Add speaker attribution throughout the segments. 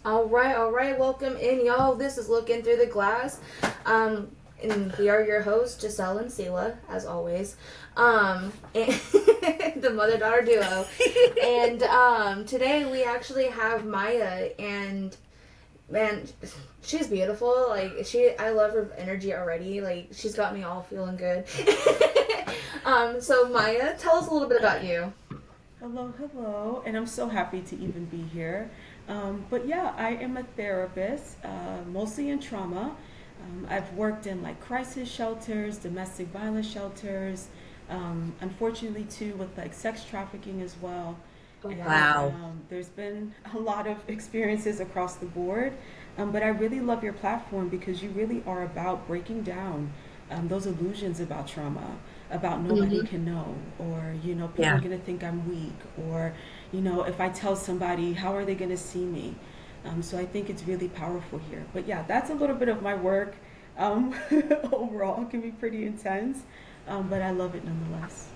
Speaker 1: All right. Welcome in, y'all. This is Looking Through the Glass. And we are your hosts, Jeselle and Sela, as always. And the mother-daughter duo. And today we actually have Maya, and man, she's beautiful. I love her energy already. Like, she's got me all feeling good. So Maya, tell us a little bit about you.
Speaker 2: Hello, hello, and I'm so happy to even be here. But yeah, I am a therapist, mostly in trauma. I've worked in like crisis shelters, domestic violence shelters, unfortunately too with like sex trafficking as well.
Speaker 1: Oh
Speaker 2: And
Speaker 1: wow.
Speaker 3: Wow.
Speaker 2: there's been a lot of experiences across the board. But I really love your platform because you really are about breaking down those illusions about trauma, about nobody
Speaker 1: Hmm.
Speaker 2: can know, or, people are
Speaker 3: Yeah.
Speaker 2: going to think I'm weak, or, if I tell somebody, how are they going to see me? So I think it's really powerful here. But yeah, that's a little bit of my work. Um, Overall, it can be pretty intense, but I love it nonetheless.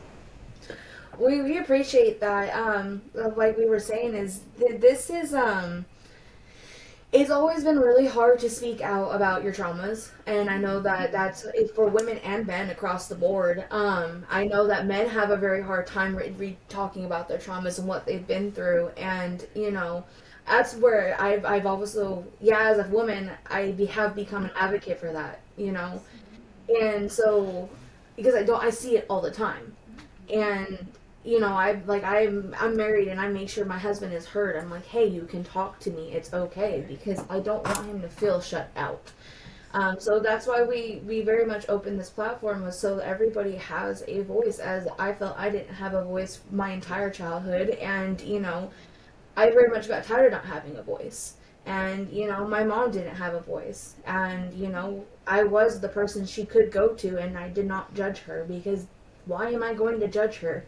Speaker 1: We appreciate that. Like we were saying, this is it's always been really hard to speak out about your traumas, and I know that that's for women and men across the board. I know that men have a very hard time talking about their traumas and what they've been through, and that's where I've also, yeah, as a woman have become an advocate for that, and so because I see it all the time, and I'm married, and I make sure my husband is heard. I'm like, hey, you can talk to me, it's okay, because I don't want him to feel shut out. So that's why we very much opened this platform, was so that everybody has a voice, as I felt I didn't have a voice my entire childhood, and I very much got tired of not having a voice. And my mom didn't have a voice, and I was the person she could go to, and I did not judge her, because why am I going to judge her?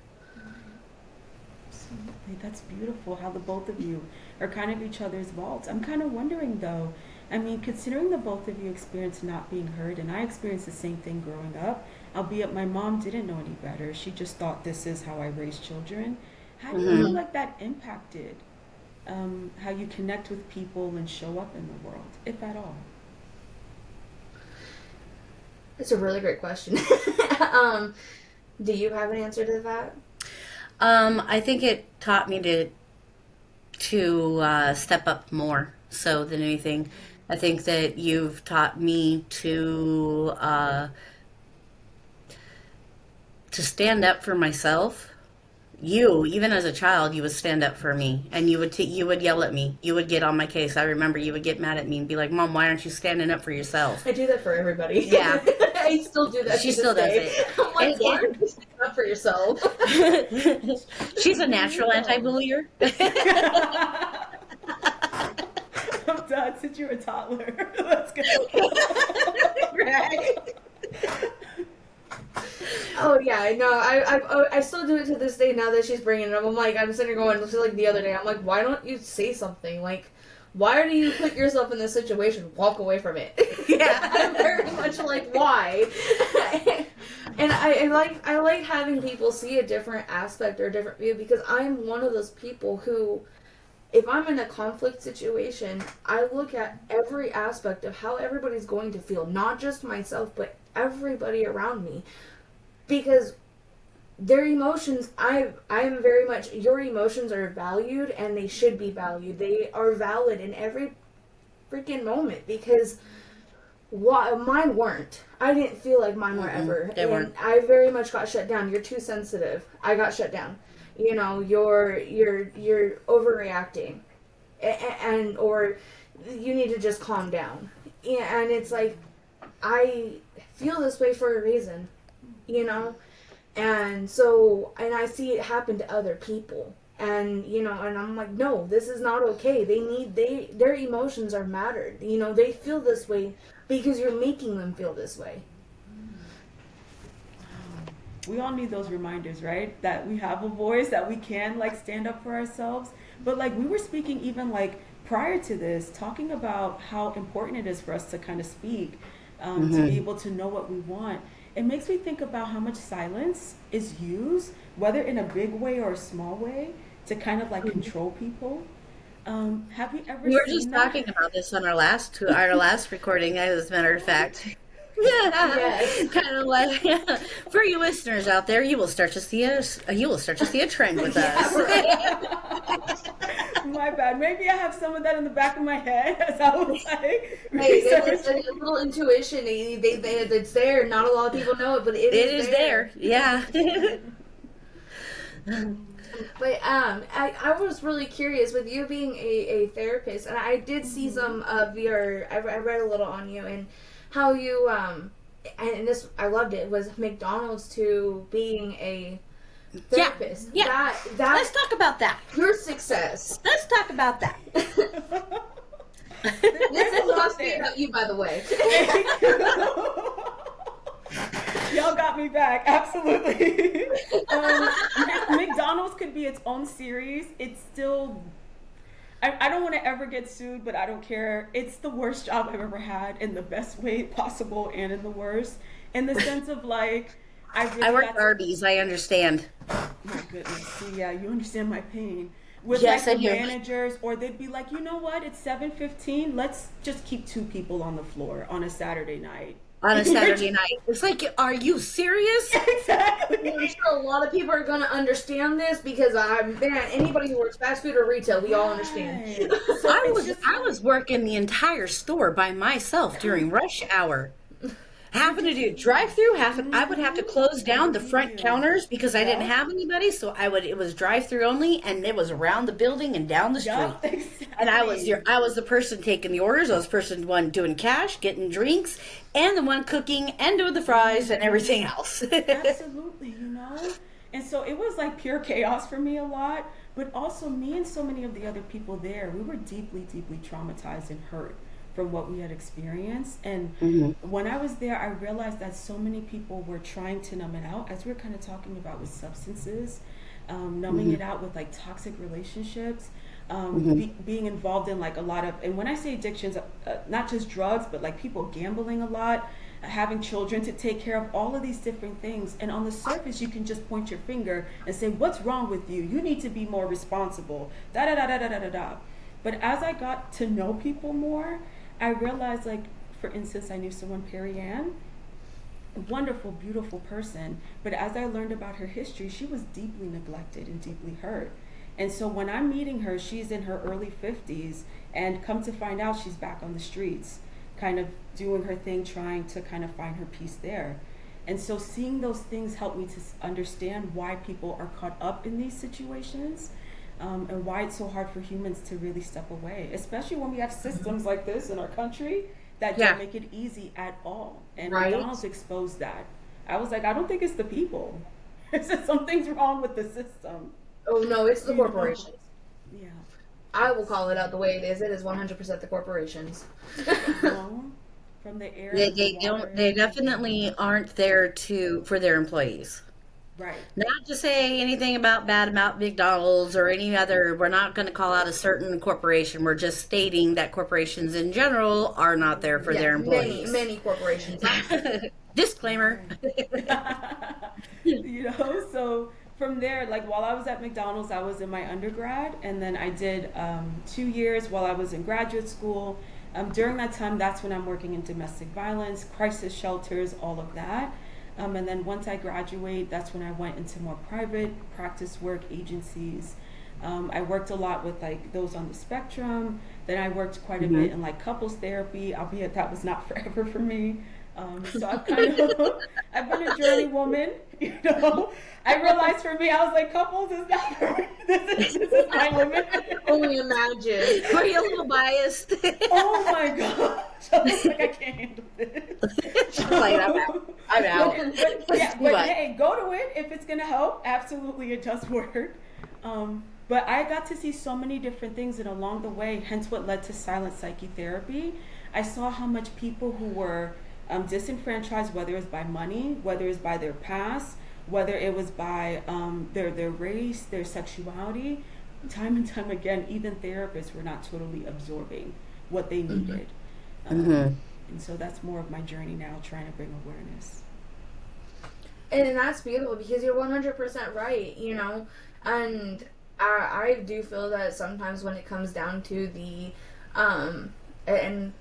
Speaker 2: Absolutely. That's beautiful how the both of you are kind of each other's vaults. I'm kind of wondering though, I mean, considering the both of you experienced not being heard, and I experienced the same thing growing up, albeit my mom didn't know any better. She just thought this is how I raise children. How do you feel
Speaker 3: Hmm.
Speaker 1: Hmm.
Speaker 2: like that impacted how you connect with people and show up in the world, if at all?
Speaker 1: It's a really great question. um, do you have an answer to that?
Speaker 3: I think it taught me to step up more so than anything. I think that you've taught me to stand up for myself. You, even as a child, you would stand up for me, and you would yell at me. You would get on my case. I remember you would get mad at me and be like, "Mom, why aren't you standing up for yourself?"
Speaker 1: I do that for everybody.
Speaker 3: Yeah,
Speaker 1: I still do that
Speaker 3: she
Speaker 1: to this
Speaker 3: still does
Speaker 1: day.
Speaker 3: it.
Speaker 1: I'm
Speaker 3: And
Speaker 1: like, why aren't you standing up for yourself?
Speaker 3: she's a
Speaker 2: Good for you
Speaker 3: natural
Speaker 2: though.
Speaker 3: anti-bullier.
Speaker 2: I'm done since you're a toddler. Let's go.
Speaker 1: Right? Oh yeah, no, I still do it to this day now that she's bringing it up. I'm like, I'm sitting there going, just like the other day, I'm like, why don't you say something? Like, why do you put yourself in this situation? Walk away from it. I'm
Speaker 3: Yeah.
Speaker 1: very much like, why? And I like having people see a different aspect or a different view, because I'm one of those people who, if I'm in a conflict situation, I look at every aspect of how everybody's going to feel, not just myself, but everybody around me, because their emotions, I'm very much, your emotions are valued, and they should be valued. They are valid in every freaking moment, because why mine weren't. I didn't feel like mine were
Speaker 3: Mm-mm,
Speaker 1: ever,
Speaker 3: they
Speaker 1: and
Speaker 3: weren't.
Speaker 1: I very much got shut down. You're too sensitive. I got shut down. You're overreacting, and or you need to just calm down. Yeah, and it's like, I feel this way for a reason, you know? And so, and I see it happen to other people. And and I'm like, no, this is not okay. Their emotions are mattered. They feel this way because you're making them feel this way.
Speaker 2: We all need those reminders, right? That we have a voice, that we can like stand up for ourselves. But like we were speaking even like prior to this, talking about how important it is for us to kind of speak, to be
Speaker 3: Hmm.
Speaker 2: able to know what we want. It makes me think about how much silence is used, whether in a big way or a small way, to kind of like
Speaker 1: Mhm.
Speaker 2: control people. Have you ever
Speaker 3: We were just
Speaker 2: seen that?
Speaker 3: talking about this on our last recording, as a matter of fact. Yeah,
Speaker 1: Yes.
Speaker 3: kind of like for you listeners out there, you will start to see a trend with
Speaker 1: Yeah,
Speaker 3: us.
Speaker 1: right.
Speaker 2: My bad. Maybe I have some of that in the back of my head as I was like
Speaker 1: Hey, it's a
Speaker 2: researching.
Speaker 1: little intuition. It's there. Not a lot of people know it, but it
Speaker 3: It
Speaker 1: is
Speaker 3: is
Speaker 1: there.
Speaker 3: there, yeah.
Speaker 1: But I was really curious with you being a therapist, and I did see some of your. I read a little on you and how you and this I loved it was McDonald's to being a
Speaker 3: Yeah,
Speaker 1: therapist.
Speaker 3: yeah.
Speaker 1: That
Speaker 3: Let's talk about that.
Speaker 1: your success.
Speaker 3: Let's talk about that.
Speaker 1: This
Speaker 2: There's a
Speaker 1: is
Speaker 2: lot
Speaker 1: not
Speaker 2: there.
Speaker 1: about you, by the way.
Speaker 2: Thank you. Y'all got me back. Absolutely. If McDonald's could be its own series, it's still. I don't want to ever get sued, but I don't care. It's the worst job I've ever had in the best way possible and in the worst. In the sense of like, I really
Speaker 3: I work
Speaker 2: got
Speaker 3: at Arby's, I understand.
Speaker 2: my goodness. See, yeah, you understand my pain. With
Speaker 3: Yes,
Speaker 2: like
Speaker 3: I
Speaker 2: the
Speaker 3: do.
Speaker 2: managers, or they'd be like, you know what? It's 7:15. Let's just keep 2 people on the floor on a Saturday night.
Speaker 3: On a Saturday night. It's like, are you serious?
Speaker 2: Exactly.
Speaker 1: I'm sure a lot of people are going to understand this because anybody who works fast food or retail, we all understand.
Speaker 2: Right. So it's just
Speaker 3: I was working the entire store by myself during rush hour. Having to do drive-through, I would have to close down the front counters because I didn't have anybody, so it was drive-through only, and it was around the building and down the street.
Speaker 2: Yup, exactly.
Speaker 3: And I was the person taking the orders. I was the person one doing cash, getting drinks, and the one cooking and doing the fries and everything else.
Speaker 2: Absolutely, you know? And so it was like pure chaos for me a lot, but also me and so many of the other people there, we were deeply, deeply traumatized and hurt from what we had experienced. And when I was there, I realized that so many people were trying to numb it out, as we are kind of talking about with substances, numbing it out with like toxic relationships, being involved in like a lot of, and when I say addictions, not just drugs, but like people gambling a lot, having children to take care of, all of these different things. And on the surface, you can just point your finger and say, what's wrong with you? You need to be more responsible, da da da da da da da da. But as I got to know people more, I realized, like, for instance, I knew someone, Perry Ann, a wonderful, beautiful person. But as I learned about her history, she was deeply neglected and deeply hurt. And so when I'm meeting her, she's in her early 50s, and come to find out she's back on the streets, kind of doing her thing, trying to kind of find her peace there. And so seeing those things helped me to understand why people are caught up in these situations. And why it's so hard for humans to really step away, especially when we have systems like this in our country that don't make it easy at all. And McDonald's exposed that. I was like, I don't think it's the people. It's just something's wrong with the system.
Speaker 1: Oh, no, it's the corporations.
Speaker 2: Yeah.
Speaker 1: I will call it out the way it is. It is 100% the corporations.
Speaker 2: From the air.
Speaker 3: They definitely aren't there for their employees.
Speaker 2: Right.
Speaker 3: Not to say anything bad about McDonald's or any other. We're not going to call out a certain corporation. We're just stating that corporations in general are not there for their employees.
Speaker 1: Many corporations.
Speaker 3: Disclaimer.
Speaker 2: You know, so from there, like while I was at McDonald's, I was in my undergrad, and then I did 2 years while I was in graduate school. During that time, that's when I'm working in domestic violence, crisis shelters, all of that. And then once I graduate, that's when I went into more private practice work, agencies. I worked a lot with like those on the spectrum. Then I worked quite a bit in like couples therapy, albeit that was not forever for me. So I've I've been a journey woman, you know. I realized for me, I was like, couples is not for me. This is my limit.
Speaker 1: Only imagine.
Speaker 3: Were you a little biased?
Speaker 2: Oh my gosh. I was like, I can't handle this.
Speaker 3: She's like, I'm out. I'm out.
Speaker 2: But hey, go to it if it's going to help. Absolutely, it does work. But I got to see so many different things, and along the way, hence what led to silent psychotherapy, I saw how much people who were disenfranchised, whether it's by money, whether it's by their past, whether it was by their race, their sexuality, time and time again, even therapists were not totally absorbing what they needed. And so that's more of my journey now, trying to bring awareness.
Speaker 1: And that's beautiful because you're 100% right, you know. And I do feel that sometimes when it comes down to the, and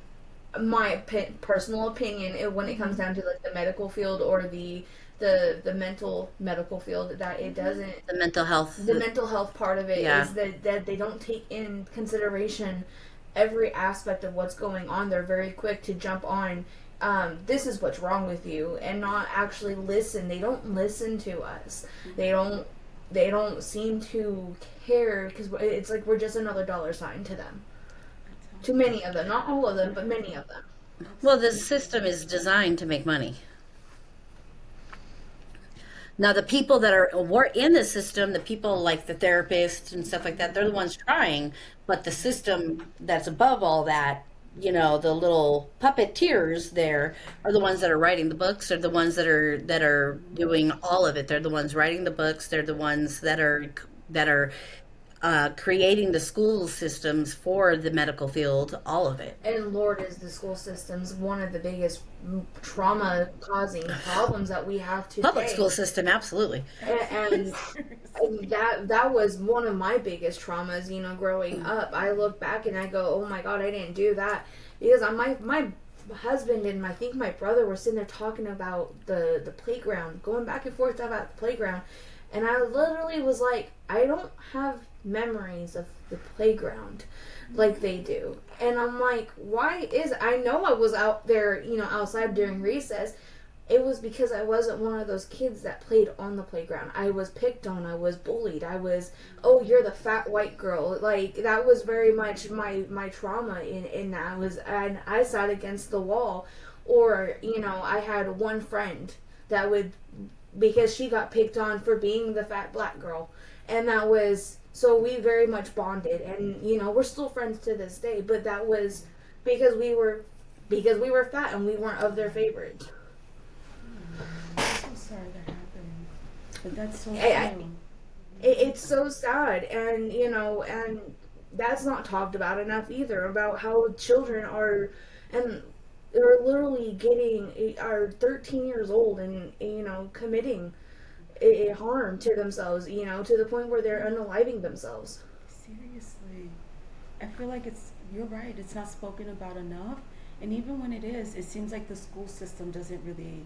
Speaker 1: my personal opinion, when it comes
Speaker 2: Mm-hmm.
Speaker 1: down to like the medical field or the mental medical field, that it
Speaker 2: Mm-hmm.
Speaker 1: doesn't,
Speaker 3: The mental health.
Speaker 1: the mental health part of it
Speaker 3: Yeah.
Speaker 1: is that they don't take in consideration every aspect of what's going on. They're very quick to jump on, this is what's wrong with you, and not actually listen. They don't listen to us. They don't. They don't seem to care because it's like we're just another dollar sign to them. To many of them, not all of them, but many of them.
Speaker 3: Well, the
Speaker 2: Absolutely.
Speaker 3: system is designed to make money. Now, the people that are in the system, the people like the therapists and stuff like that, they're the ones trying. But the system that's above all that, the little puppeteers there are the ones that are writing the books. They're the ones that are doing all of it. They're the ones writing the books. They're the ones that are creating the school systems for the medical field. All of it.
Speaker 1: And Lord, is the school system's one of the biggest trauma causing problems that we have
Speaker 3: Public
Speaker 1: today.
Speaker 3: school system, absolutely.
Speaker 1: And
Speaker 2: Seriously.
Speaker 1: that was one of my biggest traumas, growing up. I look back and I go, oh my god, I didn't do that, because my husband and I think my brother were sitting there talking about the playground, going back and forth about the playground, and I literally was like, I don't have memories of the playground like they do. And I'm like, why is I know I was out there, outside during recess. It was because I wasn't one of those kids that played on the playground. I was picked on, I was bullied. I was, oh, you're the fat white girl. Like that was very much my trauma in that was, and I sat against the wall, or I had one friend that would, because she got picked on for being the fat black girl, and that was, so we very much bonded, and we're still friends to this day, but that was because we were fat and we weren't of their favorite.
Speaker 2: I'm so sorry that happened. But that's so
Speaker 1: I,
Speaker 2: true.
Speaker 1: it's so sad, and and that's not talked about enough either, about how children are, and they're literally are 13 years old and committing a harm to themselves, to the point where they're unaliving themselves.
Speaker 2: Seriously. I feel like you're right, it's not spoken about enough. And even when it is, it seems like the school system doesn't really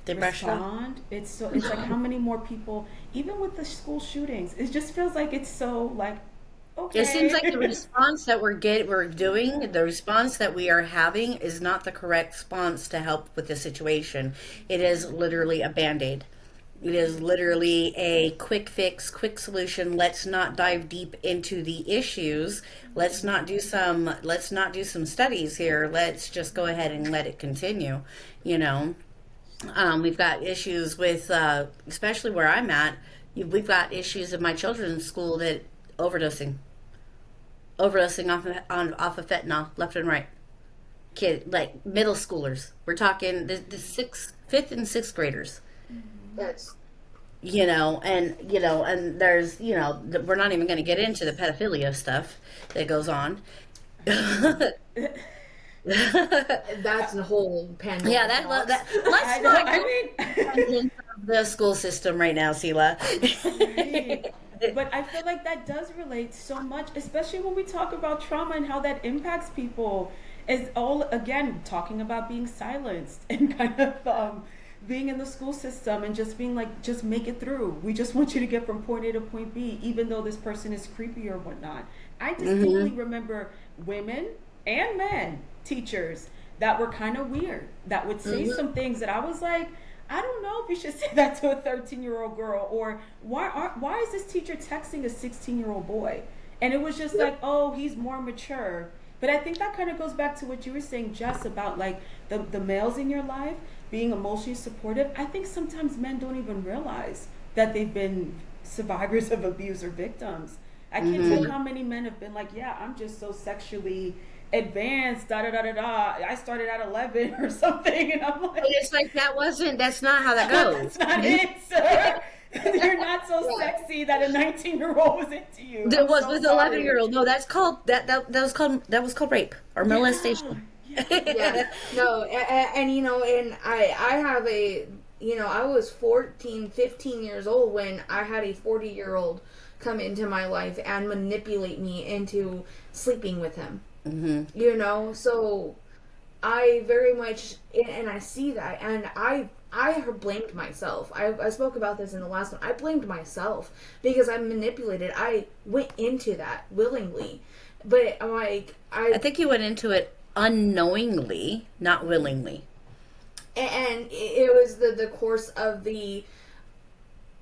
Speaker 3: They brush it off.
Speaker 2: respond. It's like how many more people, even with the school shootings, it just feels like it's so like,
Speaker 3: It seems like the
Speaker 2: okay.
Speaker 3: response that we're doing, the response that we are having is not the correct response to help with the situation. It is literally a band-aid. It is literally a quick fix, quick solution. Let's not dive deep into the issues. Let's not do some studies here. Let's just go ahead and let it continue, you know. We've got issues with, especially where I'm at. We've got issues in my children's school that overdosing, overdosing off of fentanyl left and right. Kid, like middle schoolers. We're talking the fifth and sixth graders.
Speaker 1: That's
Speaker 3: And there's, we're not even going to get into the pedophilia stuff that goes on. Yeah,
Speaker 1: that's the whole pandemic
Speaker 3: that
Speaker 1: box.
Speaker 3: let's
Speaker 2: I know,
Speaker 3: not
Speaker 2: I
Speaker 3: go
Speaker 2: mean,
Speaker 3: into the school system right now, Sela.
Speaker 2: right. But I feel like that does relate so much, especially when we talk about trauma and how that impacts people. Is all again talking about being silenced and kind of being in the school system and just being like, just make it through. We just want you to get from point A to point B, even though this person is creepy or whatnot. I distinctly
Speaker 3: Hmm.
Speaker 2: remember women and men, teachers that were kind of weird, that would say
Speaker 1: Hmm.
Speaker 2: some things that I was like, I don't know if you should say that to a 13-year-old girl, or why is this teacher texting a 16-year-old boy? And it was just like,
Speaker 1: Yep.
Speaker 2: oh, he's more mature. But I think that kind of goes back to what you were saying, Jess, about like the males in your life being emotionally supportive. I think sometimes men don't even realize that they've been survivors of abuse or victims. I can't tell you
Speaker 3: Hmm.
Speaker 2: how many men have been like, yeah, I'm just so sexually advanced, da da da da da. I started at 11 or something, and I'm
Speaker 3: And
Speaker 2: like,
Speaker 3: it's like that's not how that goes.
Speaker 2: that's not it, sir. You're not so
Speaker 1: Yeah.
Speaker 2: sexy that a 19-year-old was into you.
Speaker 3: There
Speaker 2: I'm
Speaker 3: was
Speaker 2: so
Speaker 3: with the 11
Speaker 2: sorry.
Speaker 3: year old. No, that's called that was called rape or
Speaker 2: Yeah,
Speaker 3: molestation.
Speaker 1: Yeah. No, and and I have I was 14, 15 years old when I had a 40-year-old come into my life and manipulate me into sleeping with him.
Speaker 3: Mm-hmm.
Speaker 1: You know, so I very much, and I see that, and I have blamed myself. I spoke about this in the last one. I blamed myself because I manipulated. I went into that willingly, but I'm like
Speaker 3: I think you went into it unknowingly, not willingly.
Speaker 1: and it was the course of the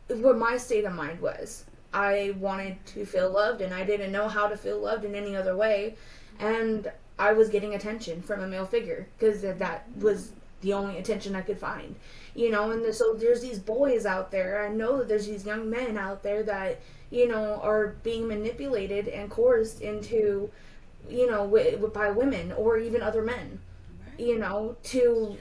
Speaker 1: what my state of mind was. I wanted to feel loved, and I didn't know how to feel loved in any other way, and I was getting attention from a male figure because that was the only attention I could find, you know. And so there's these boys out there. I know that there's these young men out there that, you know, are being manipulated and coerced into, you know, by women or even other men, you know, to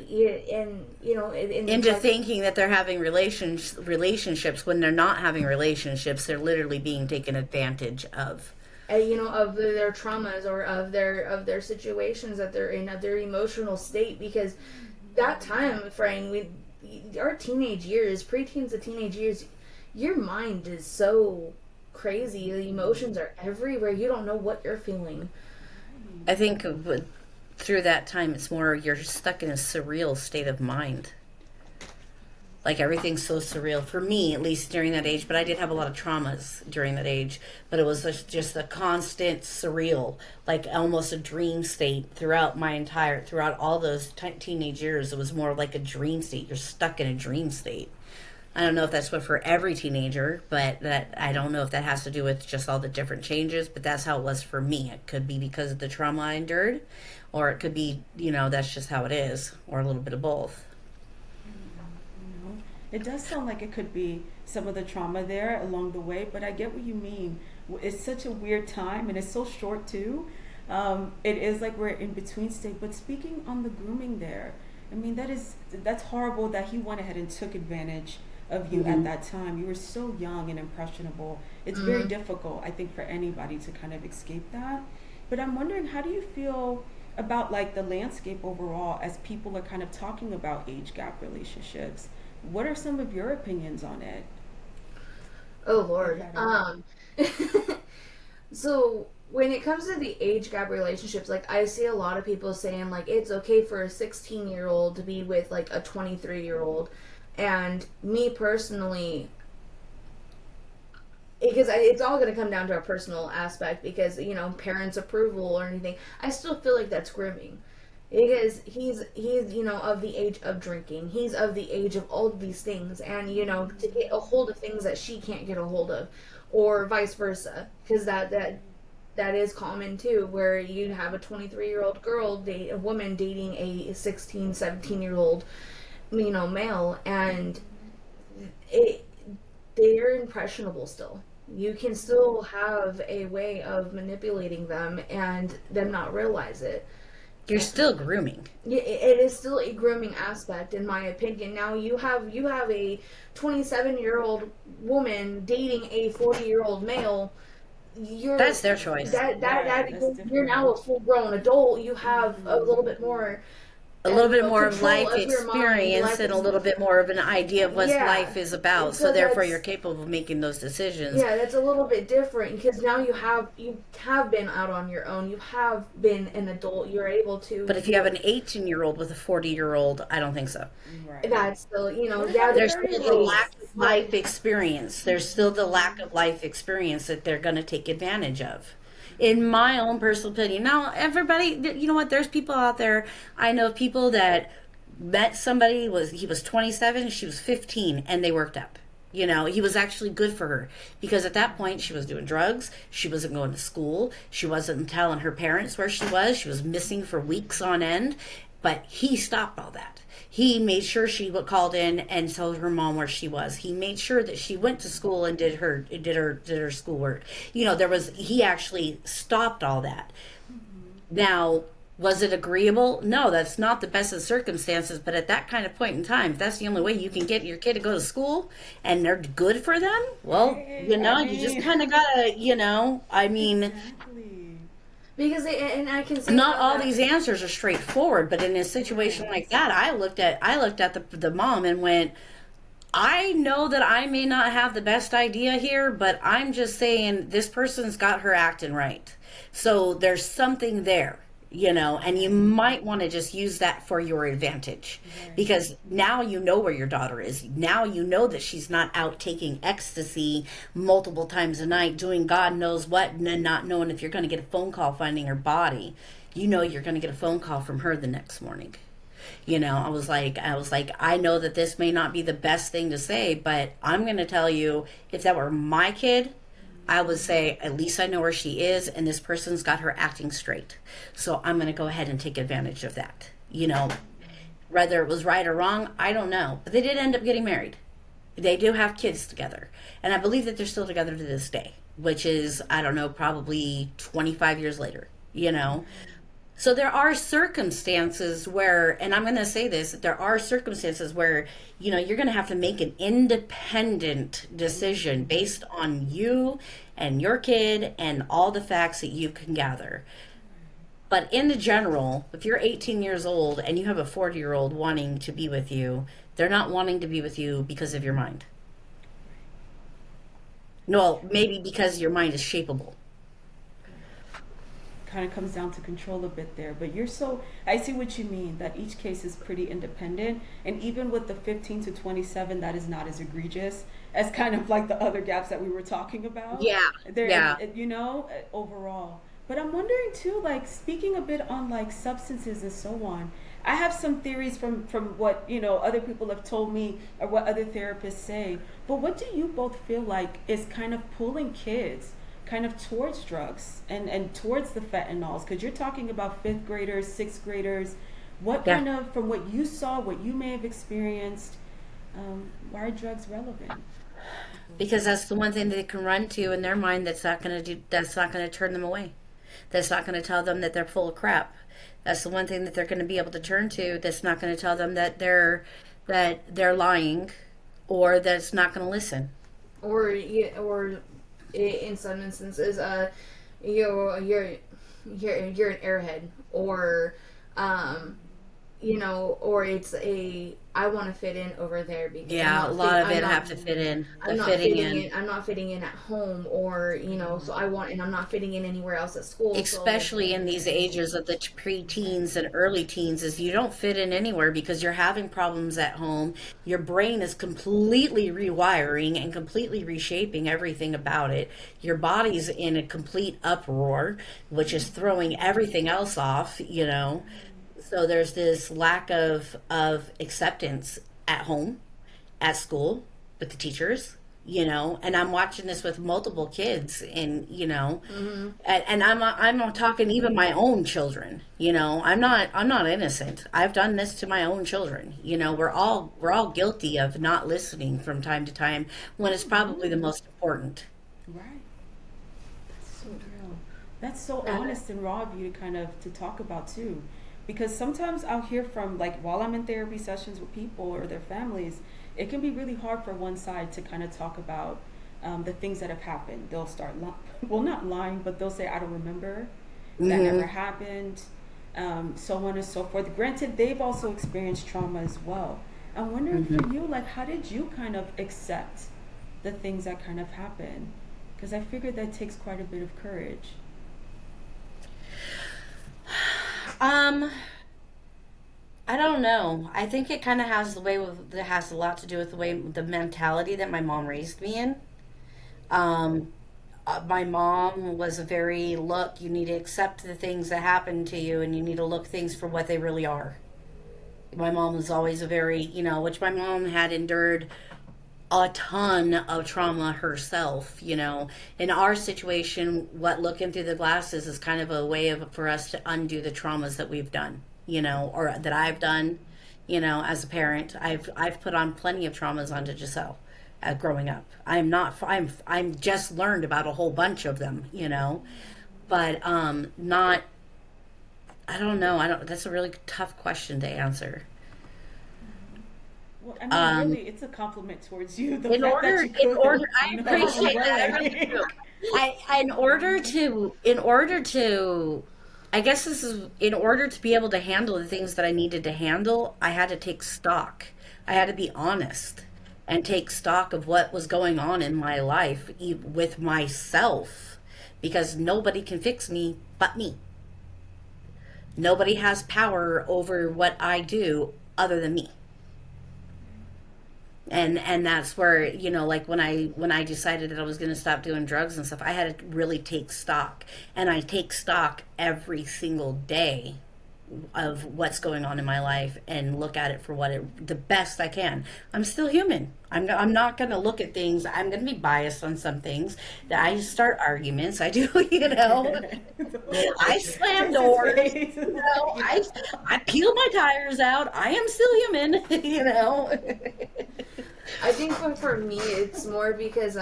Speaker 1: and you know,
Speaker 3: Into thinking that they're having relationships when they're not having relationships. They're literally being taken advantage of.
Speaker 1: You know, of their traumas or of their situations that they're in, of their emotional state, because that time frame, our teenage years, preteens to teenage years, your mind is so crazy. The emotions are everywhere. You don't know what you're feeling.
Speaker 3: I think through that time, it's more you're stuck in a surreal state of mind. Like everything's so surreal for me, at least during that age. But I did have a lot of traumas during that age. But it was just a constant surreal, like almost a dream state throughout all those teenage years. It was more like a dream state. You're stuck in a dream state. I don't know if that's what for every teenager, but that I don't know if that has to do with just all the different changes. But that's how it was for me. It could be because of the trauma I endured, or it could be, you know, that's just how it is, or a little bit of both.
Speaker 2: It does sound like it could be some of the trauma there along the way, but I get what you mean. It's such a weird time, and it's so short too. It is like we're in between state. But speaking on the grooming there, I mean that's horrible that he went ahead and took advantage of you at that time. You were so young and impressionable. It's very difficult, I think, for anybody to kind of escape that. But I'm wondering, how do you feel about like the landscape overall as people are kind of talking about age gap relationships? What are some of your opinions on it?
Speaker 1: Oh Lord. So when it comes to the age gap relationships, like I see a lot of people saying like it's okay for a 16-year-old to be with like a 23-year-old, and me personally, because it's all going to come down to a personal aspect, because you know, parents' approval or anything, I still feel like that's grooming. Because he's you know, of the age of drinking, he's of the age of all of these things, and you know, to get a hold of things that she can't get a hold of, or vice versa, because that is common too, where you have a 23-year-old girl date a woman dating a 16, 17-year-old, you know, male, and they're impressionable still. You can still have a way of manipulating them and them not realize it.
Speaker 3: You're still grooming.
Speaker 1: Yeah, it is still a grooming aspect, in my opinion. Now you have a 27-year-old woman dating a 40-year-old male.
Speaker 3: That's their choice.
Speaker 1: You're now a full-grown adult. You have a little bit more.
Speaker 3: A little bit more of
Speaker 1: control
Speaker 3: life
Speaker 1: of your mind,
Speaker 3: experience and a little bit more of an idea of what
Speaker 1: Yeah.
Speaker 3: life is about.
Speaker 1: So
Speaker 3: So therefore,
Speaker 1: that's-
Speaker 3: you're capable of making those decisions.
Speaker 1: Yeah, that's a little bit different, because now you have been out on your own. You have been an adult. You're able to.
Speaker 3: But if you have an 18-year-old with a 40-year-old, I don't think so.
Speaker 2: Right.
Speaker 1: That's still, you know, yeah,
Speaker 3: There's
Speaker 1: very
Speaker 3: still the
Speaker 1: little.
Speaker 3: lack of life experience. There's still the lack of life experience that they're going to take advantage of. In my own personal opinion. Now, everybody, you know what? There's people out there. I know people that met somebody, he was 27, she was 15, and they worked up. You know, he was actually good for her, because at that point she was doing drugs, she wasn't going to school, she wasn't telling her parents where she was missing for weeks on end, but he stopped all that. He made sure she called in and told her mom where she was. He made sure that she went to school and did her schoolwork. You know, he actually stopped all that. Now, was it agreeable? No, that's not the best of circumstances, but at that kind of point in time, if that's the only way you can get your kid to go to school and they're good for them, well, you know, you just kind of gotta, you know, I mean,
Speaker 2: Exactly.
Speaker 1: Because and I can say
Speaker 3: not
Speaker 1: now
Speaker 3: all
Speaker 1: that-
Speaker 3: these answers are straightforward, but in a situation like that, I looked at the mom and went, I know that I may not have the best idea here, but I'm just saying this person's got her acting right. So there's something there, and you might want to just use that for your advantage
Speaker 2: Right.
Speaker 3: because now you know where your daughter is. Now you know that she's not out taking ecstasy multiple times a night, doing God knows what, and then not knowing if you're going to get a phone call finding her body. You know you're going to get a phone call from her the next morning. I was like, I know that this may not be the best thing to say, but I'm going to tell you, if that were my kid, I would say, at least I know where she is, and this person's got her acting straight. So I'm going to go ahead and take advantage of that. Whether it was right or wrong, I don't know. But they did end up getting married. They do have kids together. And I believe that they're still together to this day, which is, I don't know, probably 25 years later. So there are circumstances where, and I'm going to say this, there are circumstances where, you're going to have to make an independent decision based on you and your kid and all the facts that you can gather. But in the general, if you're 18 years old and you have a 40-year-old wanting to be with you, they're not wanting to be with you because of your mind. No, maybe because your mind is shapeable.
Speaker 2: Kind of comes down to control a bit there, but I see what you mean, that each case is pretty independent, and even with the 15 to 27, that is not as egregious as kind of like the other gaps that we were talking about
Speaker 3: Yeah,
Speaker 2: there,
Speaker 3: yeah.
Speaker 2: overall. But I'm wondering too, like, speaking a bit on like substances and so on, I have some theories from what other people have told me or what other therapists say, but what do you both feel like is kind of pulling kids kind of towards drugs and towards the fentanyls? Because you're talking about fifth graders, sixth graders. What
Speaker 3: Yeah.
Speaker 2: kind of, from what you saw, what you may have experienced, why are drugs relevant?
Speaker 3: Because that's the one thing they can run to in their mind that's not going to turn them away. That's not going to tell them that they're full of crap. That's the one thing that they're going to be able to turn to that's not going to tell them that they're lying or that's not going to listen.
Speaker 1: Or in some instances, you're an airhead, or or it's I want to fit in over there because
Speaker 3: Yeah, a lot of it have to fit in. The
Speaker 1: I'm not
Speaker 3: fitting
Speaker 1: fitting
Speaker 3: in.
Speaker 1: in. I'm not fitting in at home, or so and I'm not fitting in anywhere else at school. So
Speaker 3: Especially in these ages of the pre-teens and early teens, is you don't fit in anywhere because you're having problems at home. Your brain is completely rewiring and completely reshaping everything about it. Your body's in a complete uproar, which is throwing everything else off. So there's this lack of acceptance at home, at school, with the teachers. And I'm watching this with multiple kids, and I'm talking even my own children. I'm not innocent. I've done this to my own children. We're all guilty of not listening from time to time when it's probably the most important.
Speaker 2: Right. That's so real. That's so
Speaker 1: uh,
Speaker 2: honest and raw of you to kind of to talk about too. Because sometimes I'll hear from, like, while I'm in therapy sessions with people or their families, it can be really hard for one side to kind of talk about the things that have happened. They'll start, well, not lying, but they'll say, I don't remember, that never
Speaker 3: Hmm.
Speaker 2: happened, so on and so forth. Granted, they've also experienced trauma as well. I'm wondering for
Speaker 3: Hmm.
Speaker 2: you, like, how did you kind of accept the things that kind of happen? Because I figured that takes quite a bit of courage.
Speaker 3: Um, I don't know. I think it kind of has that has a lot to do with the mentality that my mom raised me in. Um, my mom was a very, look, you need to accept the things that happen to you and you need to look things for what they really are. My mom was always a very, which my mom had endured a ton of trauma herself. In our situation, what looking through the glasses is kind of a way for us to undo the traumas that we've done, or that I've done, as a parent. I've put on plenty of traumas onto Giselle growing up. I'm not, I'm just learned about a whole bunch of them, but not, I don't know. That's a really tough question to answer.
Speaker 2: Well, I mean,
Speaker 3: Um,
Speaker 2: really, it's a compliment towards you, the
Speaker 3: in
Speaker 2: fact that
Speaker 3: order
Speaker 2: you
Speaker 3: in order
Speaker 2: could,
Speaker 3: I
Speaker 2: in a
Speaker 3: appreciate that, I really
Speaker 2: way.
Speaker 3: do. In order to I guess this is in order to be able to handle the things that I needed to handle, I had to take stock. I had to be honest. and take stock of what was going on in my life with myself, because nobody can fix me but me. Nobody has power over what I do other than me. And that's where, like when I decided that I was going to stop doing drugs and stuff, I had to really take stock, and I take stock every single day of what's going on in my life and look at it for the best I can. I'm still human. I'm not going to look at things. I'm going to be biased on some things. That I start arguments. I do, I slam doors. I peel my tires out. I am still human.
Speaker 1: I think for me, it's more because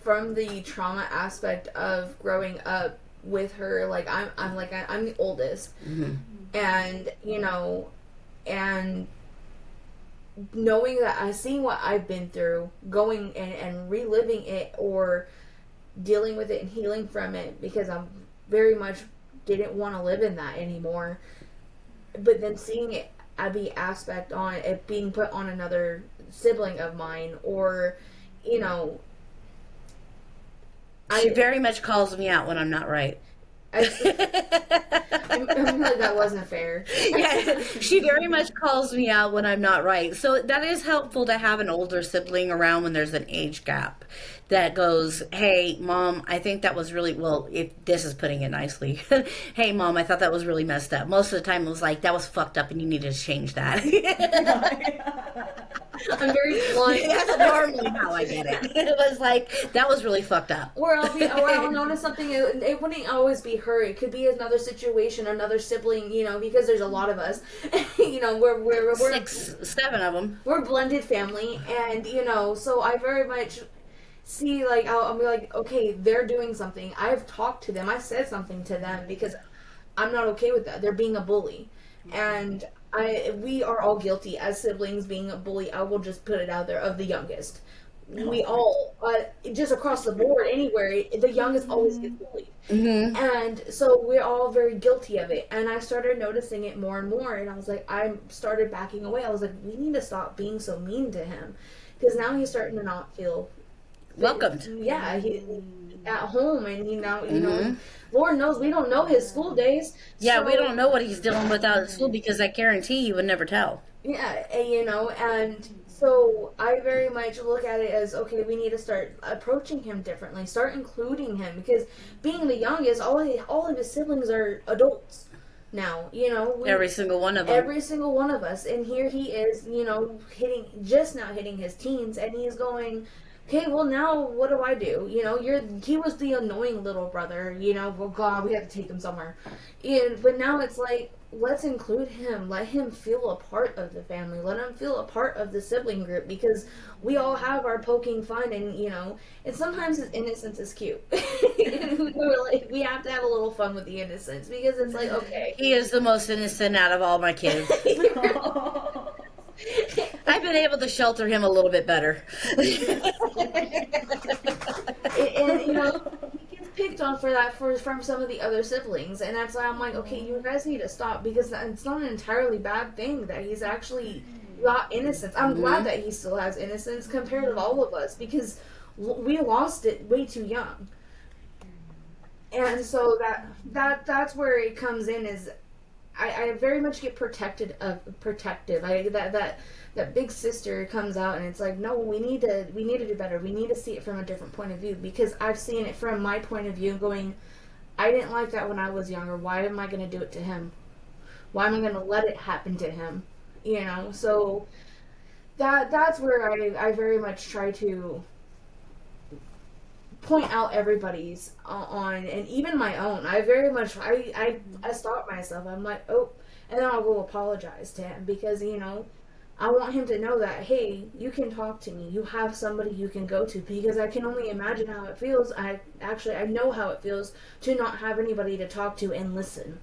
Speaker 1: from the trauma aspect of growing up with her, like I'm the oldest,
Speaker 3: Mm-hmm.
Speaker 1: and and knowing that I seeing what I've been through, going and reliving it or dealing with it and healing from it, because I'm very much didn't want to live in that anymore. But then seeing it be aspect on it being put on another sibling of mine, or you know
Speaker 3: She
Speaker 1: I
Speaker 3: very much calls me out when I'm not right.
Speaker 1: I'm like, that wasn't fair.
Speaker 3: Yeah, she very much calls me out when I'm not right. So that is helpful to have an older sibling around when there's an age gap that goes, "Hey, mom, I think that was really, well, if this is putting it nicely, hey, mom, I thought that was really messed up." Most of the time it was like, "That was fucked up and you need to change that."
Speaker 1: I'm very blunt.
Speaker 3: That's normally how I get it. It was like, "That was really fucked up."
Speaker 1: Or I'll notice something. It wouldn't always be her. It could be another situation, another sibling. Because there's a lot of us. We're
Speaker 3: 6, 7 of them.
Speaker 1: we're blended family, and so I very much see, like, I'll be like, okay, they're doing something. I've talked to them. I said something to them because I'm not okay with that. They're being a bully, and we are all guilty as siblings being a bully. I will just put it out there, of the youngest. We all, just across the board, anywhere, the youngest always gets bullied.
Speaker 3: Mm-hmm.
Speaker 1: And so we're all very guilty of it. And I started noticing it more and more. And I was like, I started backing away. I was like, we need to stop being so mean to him. Because now he's starting to not feel
Speaker 3: Welcomed.
Speaker 1: Yeah, he at home, and
Speaker 3: Mm-hmm.
Speaker 1: Lord knows we don't know his school days.
Speaker 3: Yeah,
Speaker 1: So,
Speaker 3: we don't know what he's dealing with out at school, because I guarantee you would never tell.
Speaker 1: Yeah, and so I very much look at it as, okay, we need to start approaching him differently, start including him, because being the youngest, all of his siblings are adults now.
Speaker 3: Every single one of them.
Speaker 1: Every single one of us, and here he is, hitting his teens, and he's going, okay, well, now what do I do? He was the annoying little brother. Well, God, we have to take him somewhere. But now it's like, let's include him. Let him feel a part of the family. Let him feel a part of the sibling group, because we all have our poking fun, and sometimes his innocence is cute. We have to have a little fun with the innocence, because it's like, okay.
Speaker 3: He is the most innocent out of all my kids. I've been able to shelter him a little bit better.
Speaker 1: and he gets picked on for that from some of the other siblings, and that's why I'm like, okay, you guys need to stop, because it's not an entirely bad thing that he's actually got innocence. I'm glad that he still has innocence compared to all of us, because we lost it way too young. And so that's where it comes in, is I very much get protective. That big sister comes out, and it's like, no, we need to do better. We need to see it from a different point of view, because I've seen it from my point of view, going, I didn't like that when I was younger. Why am I going to do it to him? Why am I going to let it happen to him? So that's where I very much try to point out everybody's on, and even my own. I very much I stop myself. I'm like, oh, and then I'll go apologize to him, because I want him to know that, hey, you can talk to me. You have somebody you can go to, because I can only imagine how it feels. I know how it feels to not have anybody to talk to and listen.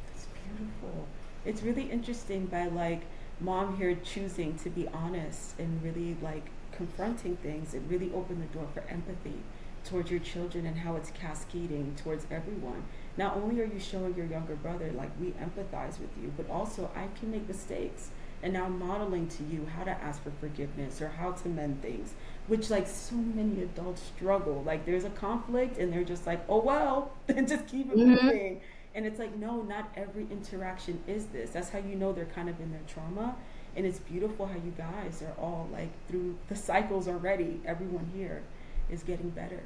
Speaker 2: That's beautiful. It's really interesting by, like, mom here choosing to be honest and really, like, confronting things. It really opened the door for empathy towards your children, and how it's cascading towards everyone. Not only are you showing your younger brother, like, we empathize with you, but also I can make mistakes. and now I'm modeling to you how to ask for forgiveness or how to mend things, which like so many adults struggle. Like there's a conflict and they're just like, oh well, and just keep it
Speaker 3: Hmm.
Speaker 2: moving. And it's like, no, not every interaction is this. That's how you know they're kind of in their trauma. And it's beautiful how you guys are all like through the cycles already. Everyone here is getting better.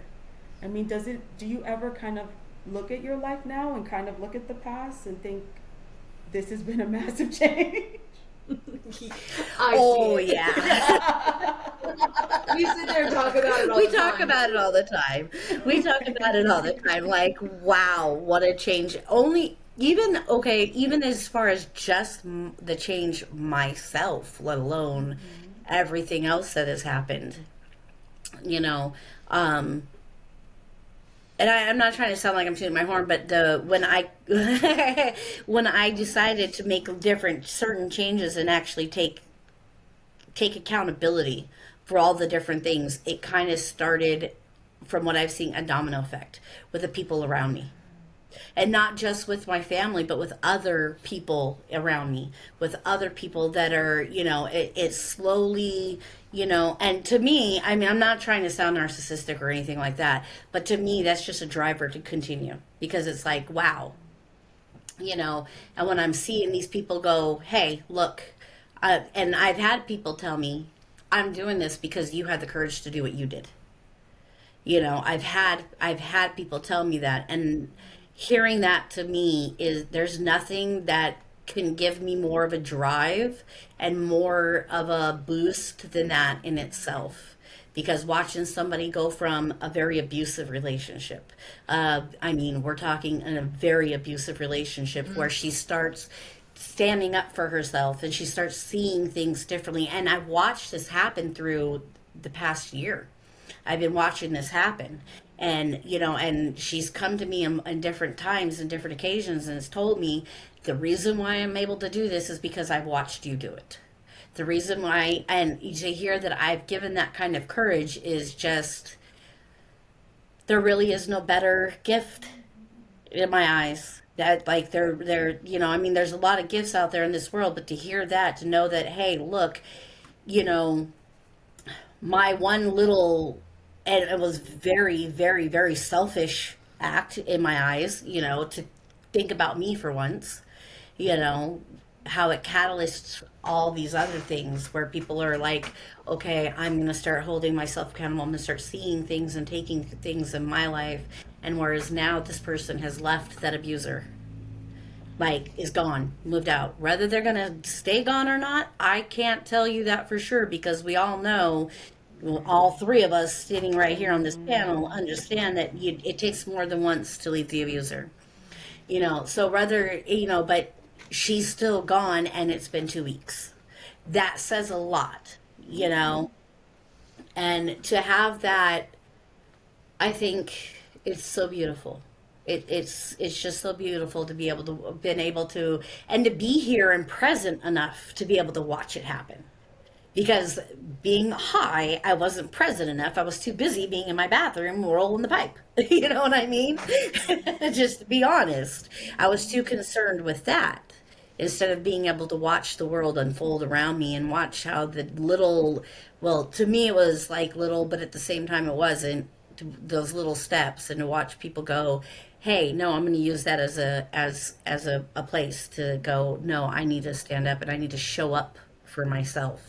Speaker 2: I mean, do you ever kind of look at your life now and kind of look at the past and think this has been a massive change?
Speaker 1: I see
Speaker 3: Oh
Speaker 1: it.
Speaker 3: yeah.
Speaker 1: We sit there and talk about it all
Speaker 3: We
Speaker 1: the
Speaker 3: talk
Speaker 1: time.
Speaker 3: about it all the time. We talk about it all the time. Like, wow, what a change. Only, even, okay, even as far as just the change myself, let alone
Speaker 2: Mm-hmm.
Speaker 3: everything else that has happened, you know. Um, and I'm not trying to sound like I'm tooting my horn, but when I when I decided to make different certain changes and actually take accountability for all the different things, it kind of started, from what I've seen, a domino effect with the people around me. And not just with my family, but with other people around me, with other people that are, it's slowly, and to me, I mean, I'm not trying to sound narcissistic or anything like that, but to me, that's just a driver to continue because it's like, wow, and when I'm seeing these people go, hey, look, and I've had people tell me, I'm doing this because you had the courage to do what you did. I've had people tell me that, and hearing that to me is there's nothing that can give me more of a drive and more of a boost than that in itself. Because watching somebody go from a very abusive relationship, I mean, we're talking in a very abusive relationship where she starts standing up for herself and she starts seeing things differently. And I've watched this happen through the past year. I've been watching this happen. And, and she's come to me in different times and different occasions and has told me the reason why I'm able to do this is because I've watched you do it. The reason why, and to hear that I've given that kind of courage is just, there really is no better gift in my eyes. That like I mean, there's a lot of gifts out there in this world, but to hear that, to know that, hey, look, you know, my one little, and it was very, very, very selfish act in my eyes, to think about me for once, you know, how it catalysts all these other things where people are like, okay, I'm going to start holding myself accountable. I'm going to start seeing things and taking things in my life. And whereas now this person has left that abuser, like, is gone, moved out. Whether they're going to stay gone or not, I can't tell you that for sure because we all know, well, all three of us sitting right here on this panel understand that it takes more than once to leave the abuser. So rather, but she's still gone and it's been 2 weeks. That says a lot, and to have that, I think it's so beautiful. It's just so beautiful to be able to been able to, and to be here and present enough to be able to watch it happen. Because being high, I wasn't present enough. I was too busy being in my bathroom rolling the pipe. You know what I mean? Just to be honest, I was too concerned with that instead of being able to watch the world unfold around me and watch how the little, well, to me it was like little, but at the same time it wasn't, those little steps, and to watch people go, hey, no, I'm going to use that as a place to go, no, I need to stand up and I need to show up for myself.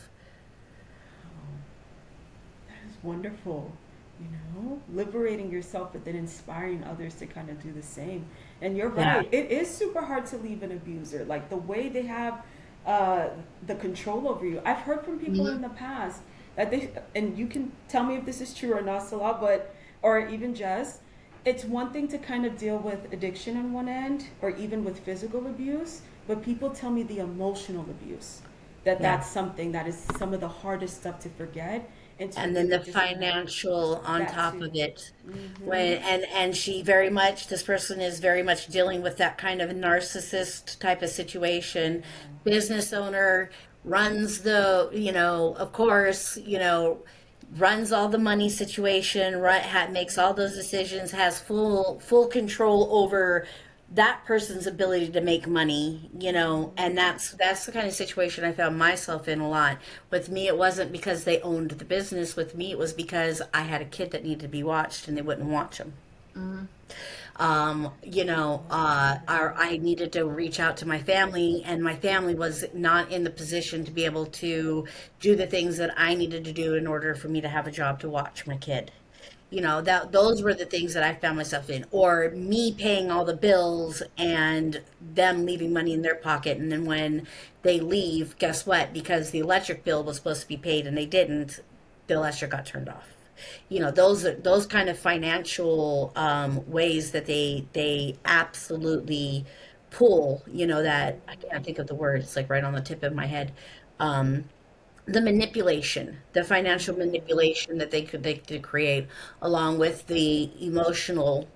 Speaker 2: That is wonderful. Liberating yourself, but then inspiring others to kind of do the same. And you're
Speaker 3: Yeah.
Speaker 2: right, it is super hard to leave an abuser. Like the way they have uh, the control over you. I've heard from people in
Speaker 3: Mhm.
Speaker 2: the past that they, and you can tell me if this is true or not, Salah, but, or even Jess, it's one thing to kind of deal with addiction on one end, or even with physical abuse, but people tell me the emotional abuse, that
Speaker 3: Yeah.
Speaker 2: that's something that is some of the hardest stuff to forget and to
Speaker 3: And then the
Speaker 2: really just
Speaker 3: financial on
Speaker 2: that
Speaker 3: top
Speaker 2: too.
Speaker 3: of it.
Speaker 2: Mm-hmm.
Speaker 3: And she very much, this person is very much dealing with that kind of narcissist type of situation. Business owner, runs the, of course, runs all the money situation, makes all those decisions, has full control over that person's ability to make money, and that's the kind of situation I found myself in a lot. With me, it wasn't because they owned the business. With me, it was because I had a kid that needed to be watched, and they wouldn't watch him.
Speaker 1: Mm-hmm.
Speaker 3: I needed to reach out to my family, and my family was not in the position to be able to do the things that I needed to do in order for me to have a job to watch my kid. That those were the things that I found myself in, or me paying all the bills and them leaving money in their pocket, and then when they leave, guess what? Because the electric bill was supposed to be paid and they didn't, the electric got turned off. Those kind of financial ways that they absolutely pull. That I can't think of the word. It's like right on the tip of my head. Um, the manipulation, the financial manipulation that they could create, along with the emotional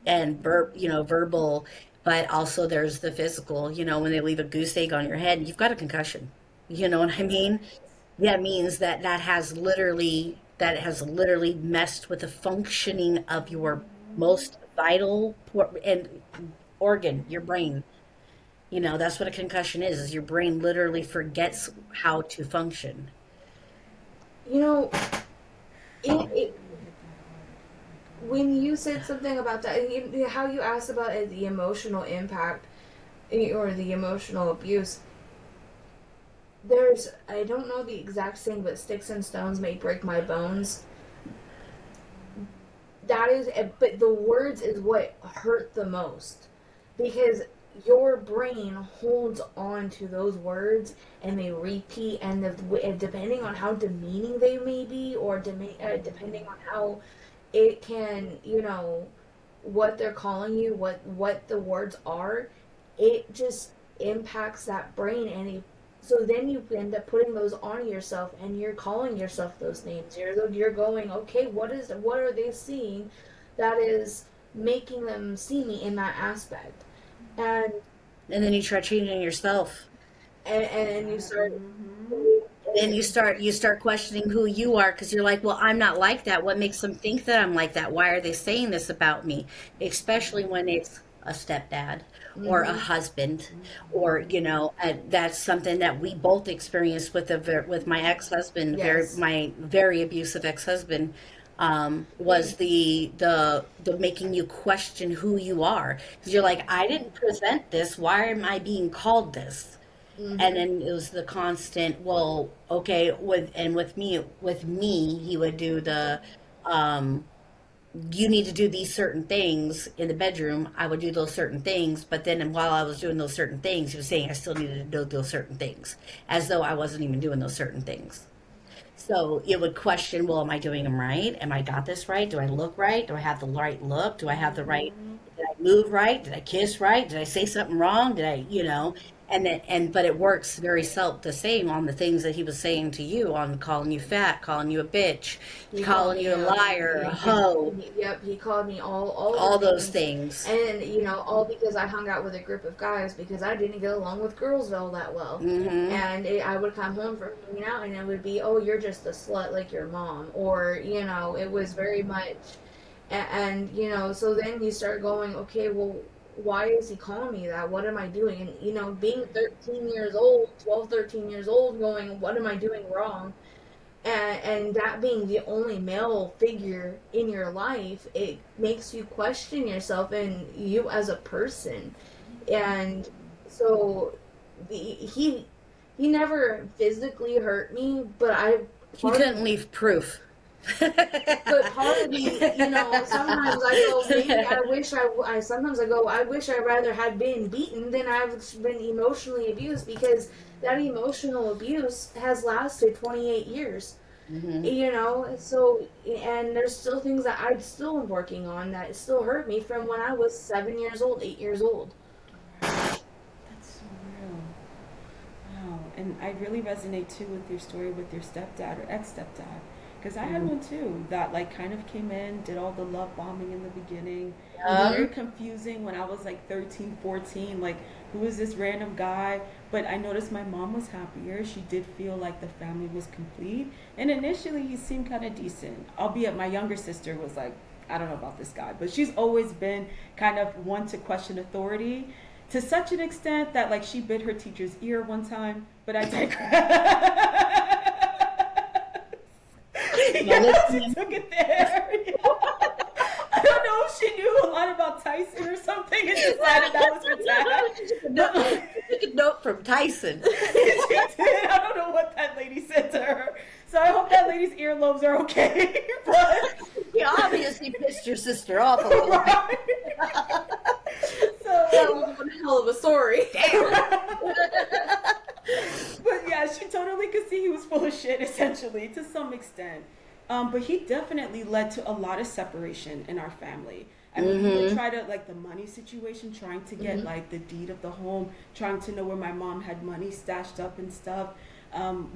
Speaker 3: and verbal, but also there's the physical. When they leave a goose egg on your head, you've got a concussion. You know what I mean? That means that has literally messed with the functioning of your most vital and organ, your brain. That's what a concussion is your brain literally forgets how to function.
Speaker 1: You know, it
Speaker 2: You hit that hard. Oh my
Speaker 1: when you said something about that, how you asked about the emotional impact, or the emotional abuse, there's, I don't know the exact saying, but sticks and stones may break my bones. That is, but the words is what hurt the most, because your brain holds on to those words and they repeat, and depending on how demeaning they may be, or depending on how it can, what they're calling you, what the words are, it just impacts that brain, and so then you end up putting those on yourself, and you're calling yourself those names. You're going, okay, what are they seeing that is making them see me in that aspect? And
Speaker 3: And then you try changing yourself.
Speaker 1: and you
Speaker 2: God.
Speaker 1: start,
Speaker 2: Mm-hmm.
Speaker 3: And then you start questioning who you are, because you're like, well, I'm not like that. What makes them think that I'm like that? Why are they saying this about me? Especially when it's a stepdad or a
Speaker 1: mm-hmm,
Speaker 3: husband, or
Speaker 2: Mm-hmm.
Speaker 3: that's something that we both experienced with my ex-husband,
Speaker 1: yes,
Speaker 3: my very abusive ex-husband. Was the making you question who you are, because you're like, I didn't present this. Why am I being called this? And
Speaker 1: mm-hmm,
Speaker 3: then it was the constant, well, okay, with me he would do the um you need to do these certain things in the bedroom. I would do those certain things, but then while I was doing those certain things, he was saying I still needed to do those certain things, as though I wasn't even doing those certain things. So it would question, well, am I doing them right? Am I got this right? Do I look right? Do I have the right look? Do I have the right?
Speaker 2: Mm-hmm.
Speaker 3: Did I move right? Did I kiss right? Did I say something wrong? Did I? But it works very self the same on the things that he was saying to you, on calling you fat, calling you a bitch,
Speaker 1: he called
Speaker 3: calling
Speaker 1: me
Speaker 3: you a liar, a hoe,
Speaker 1: yep, he called me all the
Speaker 3: all those
Speaker 1: names.
Speaker 3: things.
Speaker 1: And all because I hung out with a group of guys, because I didn't get along with girls all that well.
Speaker 3: Hmm.
Speaker 1: And I would come home from hanging out, and it would be, oh, you're just a slut like your mom, or it was very much. And so then you start going, okay, well, why is he calling me that? What am I doing? And being 13 years old, 12, 13 years old, going, what am I doing wrong? And that being the only male figure in your life, it makes you question yourself and you as a person. And so he never physically hurt me, but I
Speaker 3: He
Speaker 1: part
Speaker 3: couldn't leave proof.
Speaker 1: but part of me, sometimes I go, maybe sometimes I go, I wish I rather had been beaten than I've been emotionally abused, because that emotional abuse has lasted 28 years.
Speaker 3: Hmm.
Speaker 1: So, and there's still things that I'm still working on that still hurt me from when I was 7 years old, 8 years old.
Speaker 2: Right. That's so real. Wow. And I really resonate too with your story with your stepdad or ex stepdad. Because I had
Speaker 3: Hmm.
Speaker 2: one too that like kind of came in, did all the love bombing in the beginning. It was
Speaker 1: Mm-hmm.
Speaker 2: very confusing when I was like 13, 14. Like, who is this random guy? But I noticed my mom was happier. She did feel like the family was complete. And initially, he seemed kind of decent, albeit my younger sister was like I don't know about this guy, but she's always been kind of one to question authority to such an extent that like she bit her teacher's ear one time, but I digress. Yeah, she took it there. Yeah. I don't know if she knew a lot about Tyson or something and decided that was her tag.
Speaker 3: Took a note from Tyson.
Speaker 2: She did. I don't know what that lady said to her. So I hope that lady's earlobes are okay. But
Speaker 3: You obviously pissed your sister off a little bit.
Speaker 2: right.
Speaker 1: That
Speaker 2: So,
Speaker 1: was one hell of a story.
Speaker 2: but yeah, she totally could see he was full of shit, essentially, to some extent. But he definitely led to a lot of separation in our family. I mean, he would try to, like, the money situation, trying to get, like, the deed of the home, trying to know where my mom had money stashed up and stuff.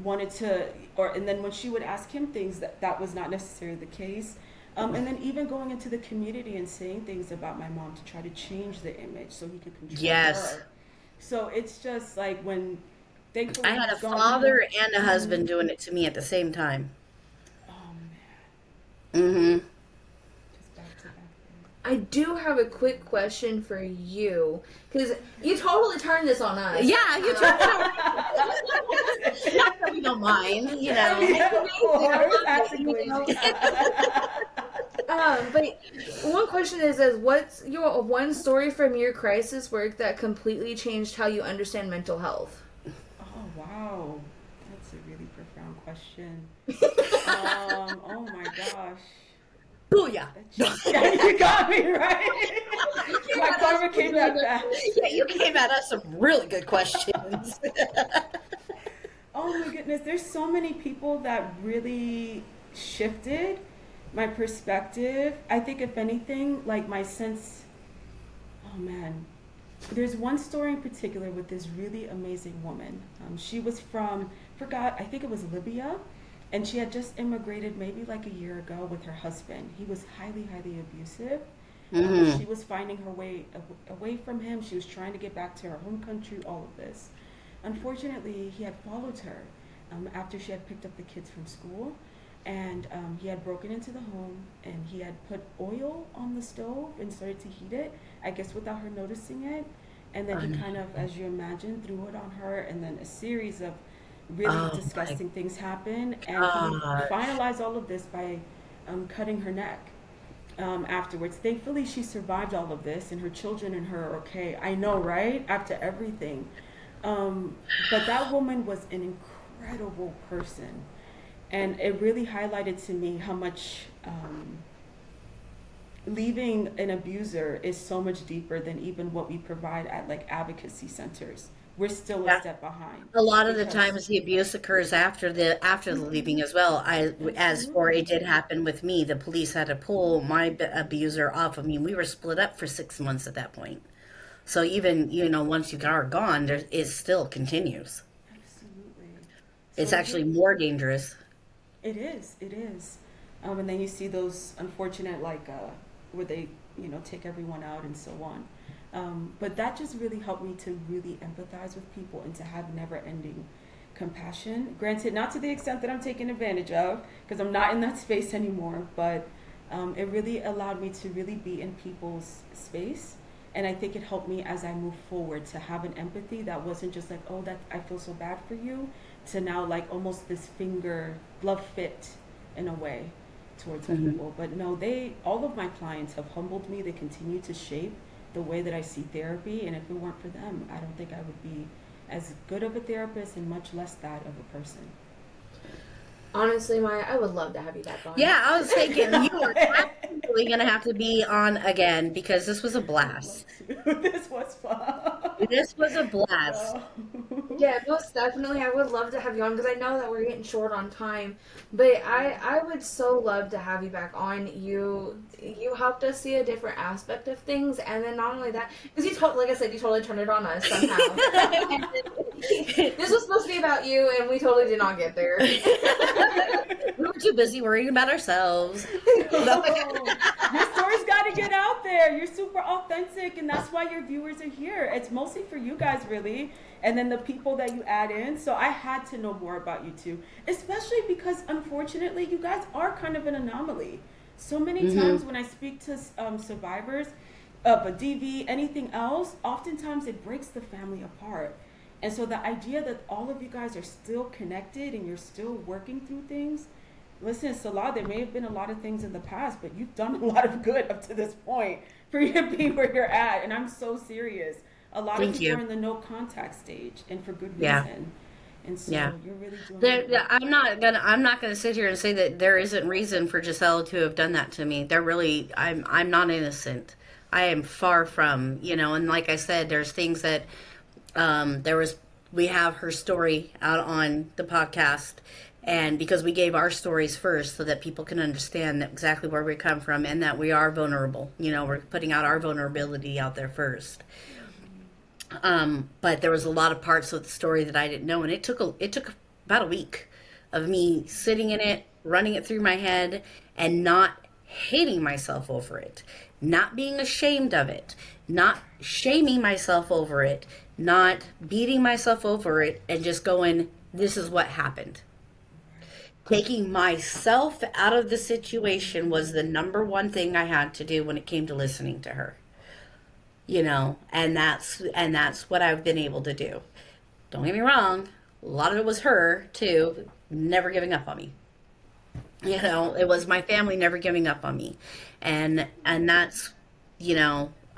Speaker 2: Wanted to, and then when she would ask him things, that was not necessarily the case. And then even going into the community and saying things about my mom to try to change the image so he could control her. So it's just like when, thankfully,
Speaker 3: I had a
Speaker 2: he's gone.
Speaker 3: father and a husband doing it to me at the same time.
Speaker 2: Oh man,
Speaker 3: Mm-hmm.
Speaker 2: just back to back.
Speaker 1: I do have a quick question for you, because you totally turned this on us.
Speaker 3: Yeah, you took it. Not that we don't mind, you know.
Speaker 2: Yeah, of course,
Speaker 1: But one question is what's your one story from your crisis work that completely changed how you understand mental health?
Speaker 2: Oh wow, that's a really profound question. Oh my gosh.
Speaker 3: Booyah.
Speaker 2: Yeah, you got me right. My karma came back fast.
Speaker 3: Yeah, you came at us some really good questions.
Speaker 2: Oh my goodness, there's so many people that really shifted my perspective. I think if anything, like my sense, oh man, there's one story in particular with this really amazing woman. She was from, I think it was Libya, and she had just immigrated maybe like a year ago with her husband. He was highly, highly abusive. She was finding her way away from him. She was trying to get back to her home country, all of this. Unfortunately, he had followed her after she had picked up the kids from school, and he had broken into the home, and he had put oil on the stove and started to heat it, I guess without her noticing it, and then he kind of, as you imagine, threw it on her, and then a series of really disgusting things happened, and he finalized all of this by cutting her neck. Afterwards, thankfully, she survived all of this, and her children and her are okay. I know, right? After everything. But that woman was an incredible person, and it really highlighted to me how much leaving an abuser is so much deeper than even what we provide at like advocacy centers. We're still a step behind.
Speaker 3: A lot of the times the abuse occurs after the leaving as well. As for it did happen with me, the police had to pull my abuser off of me. We were split up for 6 months at that point. So even, once you are gone, it still continues.
Speaker 2: Absolutely.
Speaker 3: It's
Speaker 2: So
Speaker 3: actually more dangerous.
Speaker 2: it is. And then you see those unfortunate, where they, take everyone out and so on. But that just really helped me to really empathize with people and to have never-ending compassion. Granted, not to the extent that I'm taken advantage of, because I'm not in that space anymore, but it really allowed me to really be in people's space. And I think it helped me as I move forward to have an empathy that wasn't just like, oh, that I feel so bad for you, to now like almost this glove fit in a way towards people. But no, all of my clients have humbled me. They continue to shape the way that I see therapy. And if it weren't for them, I don't think I would be as good of a therapist and much less that of a person.
Speaker 1: Honestly, Maya, I would love to have you back on.
Speaker 3: Yeah, I was thinking you are absolutely going to have to be on again because this was a blast.
Speaker 2: This was fun.
Speaker 3: This was a blast.
Speaker 1: Yeah, most definitely. I would love to have you on because I know that we're getting short on time. But I would so love to have you back on. You helped us see a different aspect of things, and then not only that, because like I said, you totally turned it on us somehow. This was supposed to be about you, and we totally did not get there.
Speaker 3: We were too busy worrying about ourselves.
Speaker 2: Your story's got to get out there. You're super authentic, and that's why your viewers are here. It's mostly for you guys, really, and then the people that you add in. So I had to know more about you too, especially because unfortunately you guys are kind of an anomaly. So many times when I speak to survivors of a DV, anything else, oftentimes it breaks the family apart. And so the idea that all of you guys are still connected and you're still working through things, listen, Salah, there may have been a lot of things in the past, but you've done a lot of good up to this point for you to be where you're at. And I'm so serious. A lot of
Speaker 3: Thank
Speaker 2: people are
Speaker 3: you.
Speaker 2: in the no contact stage, and for good
Speaker 3: Yeah.
Speaker 2: reason. And so
Speaker 3: Yeah.
Speaker 2: you're really doing
Speaker 3: There,
Speaker 2: really
Speaker 3: I'm not gonna sit here and say that there isn't reason for Giselle to have done that to me. There really, I'm not innocent. I am far from, and like I said, there's things that, we have her story out on the podcast, and because we gave our stories first so that people can understand that exactly where we come from and that we are vulnerable. We're putting out our vulnerability out there first. But there was a lot of parts of the story that I didn't know, and it took about a week of me sitting in it, running it through my head, and not hating myself over it, not being ashamed of it, not shaming myself over it, not beating myself over it, and just going, "This is what happened." Taking myself out of the situation was the number one thing I had to do when it came to listening to her. And that's what I've been able to do. Don't get me wrong, a lot of it was her too, never giving up on me. It was my family never giving up on me. And that's,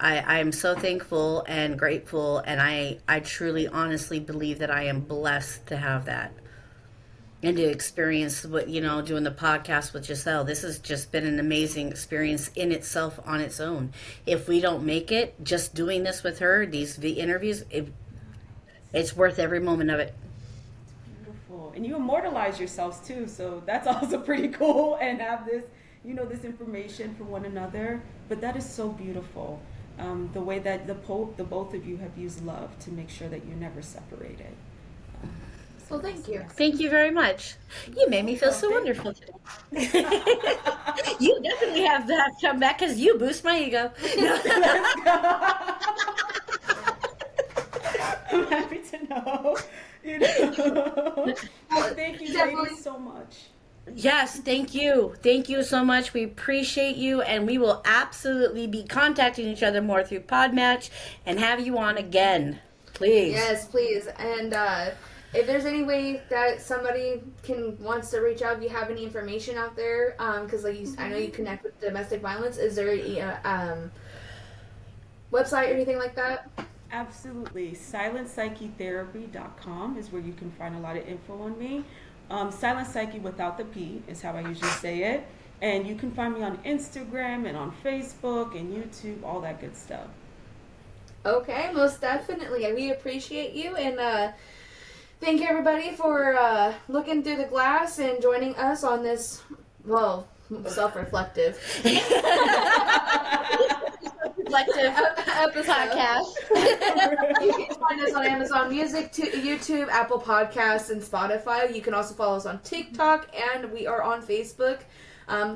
Speaker 3: I am so thankful and grateful, and I truly honestly believe that I am blessed to have that. And to experience what, doing the podcast with Giselle. This has just been an amazing experience in itself on its own. If we don't make it, just doing this with her, the interviews, it's worth every moment of it.
Speaker 2: beautiful. And you immortalize yourselves too, so that's also pretty cool, and have this, this information for one another. But that is so beautiful. The way that the both of you have used love to make sure that you're never separated.
Speaker 1: Well, thank you.
Speaker 3: Thank you very much. You made me feel so wonderful today. You definitely have to come back because you boost my ego.
Speaker 2: I'm happy to know. Well, thank you,
Speaker 1: Definitely.
Speaker 2: ladies, so much.
Speaker 3: Yes, thank you. Thank you so much. We appreciate you, and we will absolutely be contacting each other more through Podmatch and have you on again. Please.
Speaker 1: Yes, please. And if there's any way that somebody wants to reach out, if you have any information out there, because I know you connect with domestic violence. Is there a website or anything like that?
Speaker 2: Absolutely. SilentPsycheTherapy.com is where you can find a lot of info on me. Silent Psyche without the P is how I usually say it. And you can find me on Instagram and on Facebook and YouTube, all that good stuff.
Speaker 1: Okay, most definitely. We appreciate you, and thank you everybody for looking through the glass and joining us on this, self-reflective
Speaker 3: Reflective
Speaker 1: episode.
Speaker 3: podcast.
Speaker 1: You can find us on Amazon Music, YouTube, Apple Podcasts, and Spotify. You can also follow us on TikTok, and we are on Facebook.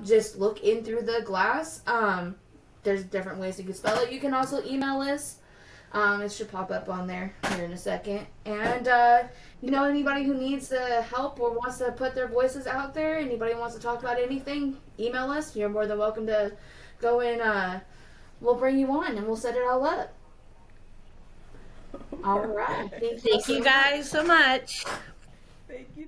Speaker 1: Just look in through the glass. There's different ways you can spell it. You can also email us. It should pop up on there here in a second. And, anybody who needs help or wants to put their voices out there, anybody wants to talk about anything, email us. You're more than welcome to go in. We'll bring you on and we'll set it all up. All right.
Speaker 3: Thank you guys so much.
Speaker 2: Thank you.